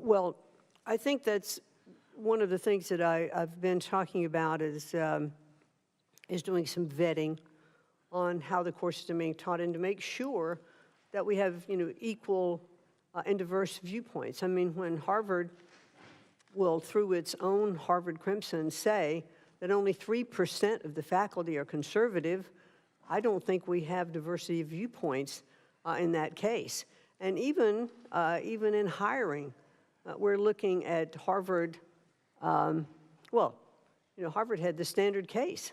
Well, I think that's one of the things that I've been talking about is doing some vetting on how the courses are being taught and to make sure that we have, equal and diverse viewpoints. I mean, when Harvard will, through its own Harvard Crimson, say that only 3% of the faculty are conservative, I don't think we have diversity of viewpoints in that case. And even in hiring, we're looking at Harvard. Harvard had the standard case.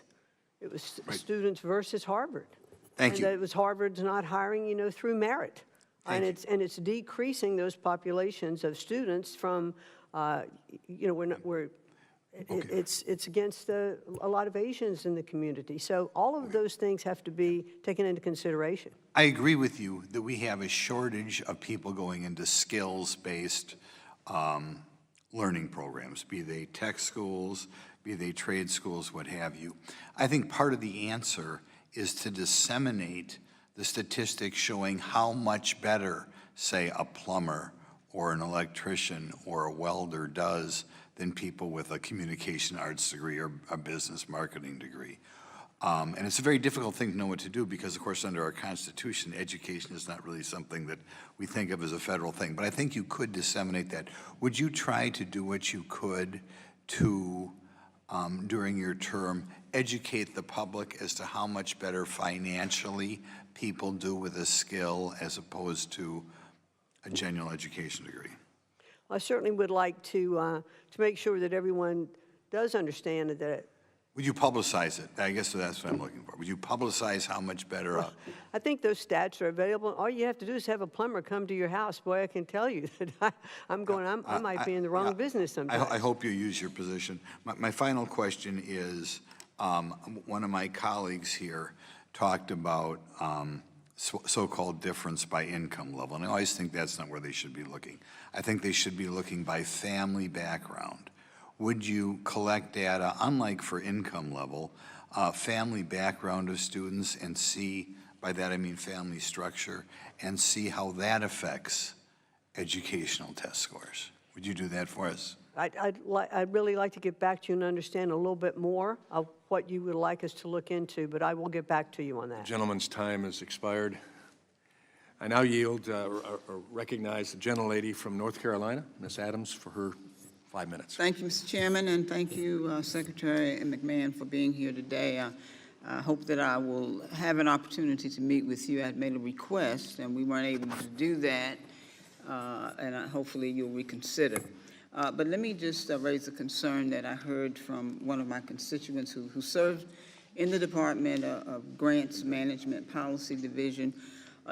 It was right. Students versus Harvard. Thank you. It was Harvard's not hiring, through merit, it's decreasing those populations of students from, it's against a lot of Asians in the community. So all of those things have to be taken into consideration. I agree with you that we have a shortage of people going into skills-based learning programs, be they tech schools, be they trade schools, what have you. I think part of the answer is to disseminate the statistics showing how much better, say, a plumber or an electrician or a welder does than people with a communication arts degree or a business marketing degree. And it's a very difficult thing to know what to do because, of course, under our Constitution, education is not really something that we think of as a federal thing. But I think you could disseminate that. Would you try to do what you could to, during your term, educate the public as to how much better financially people do with a skill as opposed to a general education degree? Well, I certainly would like to make sure that everyone does understand that. Would you publicize it? I guess that's what I'm looking for. Would you publicize how much better? I think those stats are available. All you have to do is have a plumber come to your house. Boy, I can tell you that I might be in the wrong business sometimes. I hope you use your position. My final question is, one of my colleagues here talked about so-called difference by income level, and I always think that's not where they should be looking. I think they should be looking by family background. Would you collect data, unlike for income level, family background of students and see, by that I mean family structure, and see how that affects educational test scores? Would you do that for us? I'd really like to get back to you and understand a little bit more of what you would like us to look into, but I will get back to you on that. The gentleman's time has expired. I now yield or recognize the gentlelady from North Carolina, Ms. Adams, for her 5 minutes. Thank you, Mr. Chairman, and thank you, Secretary McMann, for being here today. I hope that I will have an opportunity to meet with you. I had made a request, and we weren't able to do that, and hopefully you'll reconsider. But let me just raise a concern that I heard from one of my constituents who served in the Department of Grants Management Policy Division.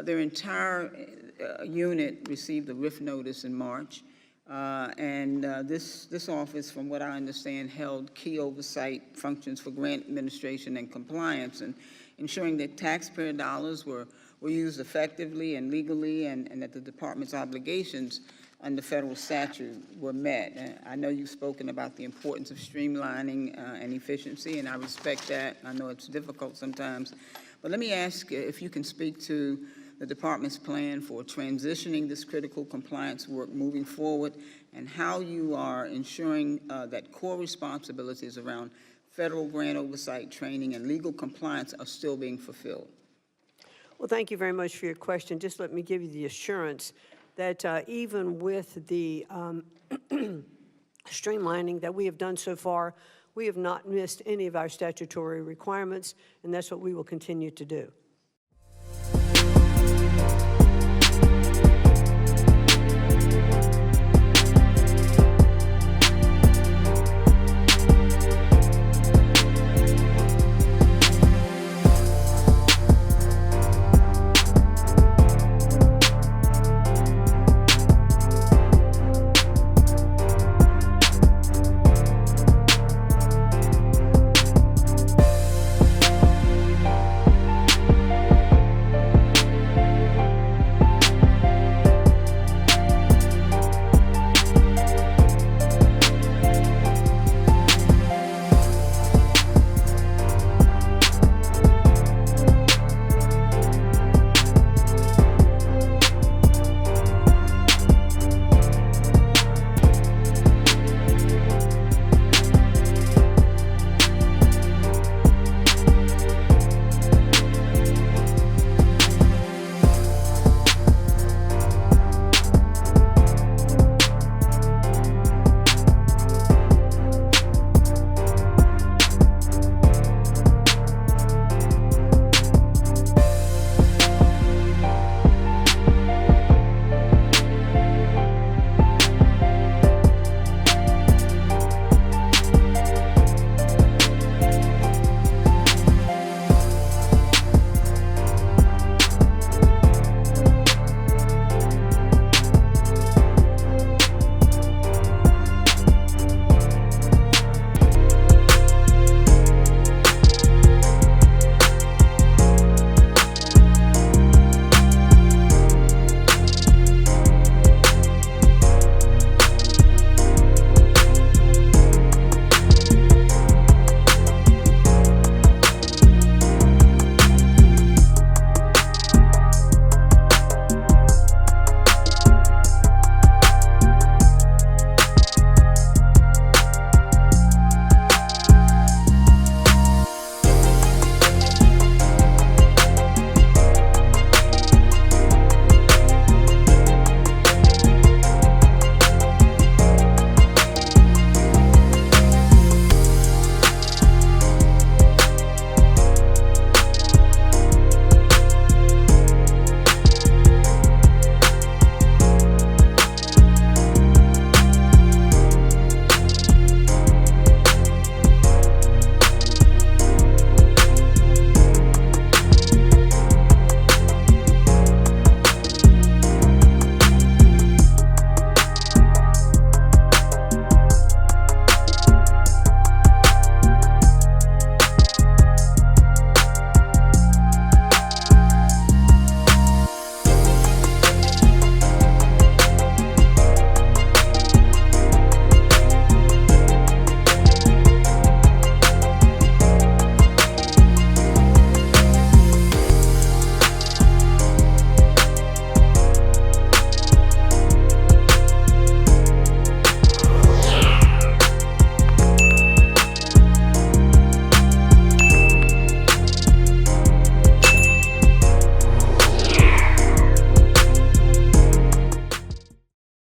Their entire unit received a RIF notice in March. This office, from what I understand, held key oversight functions for grant administration and compliance, and ensuring that taxpayer dollars were used effectively and legally, and that the department's obligations under federal statute were met. I know you've spoken about the importance of streamlining and efficiency, and I respect that. I know it's difficult sometimes. But let me ask if you can speak to the department's plan for transitioning this critical compliance work moving forward, and how you are ensuring that core responsibilities around federal grant oversight, training, and legal compliance are still being fulfilled. Well, thank you very much for your question. Just let me give you the assurance that even with the streamlining that we have done so far, we have not missed any of our statutory requirements, and that's what we will continue to do.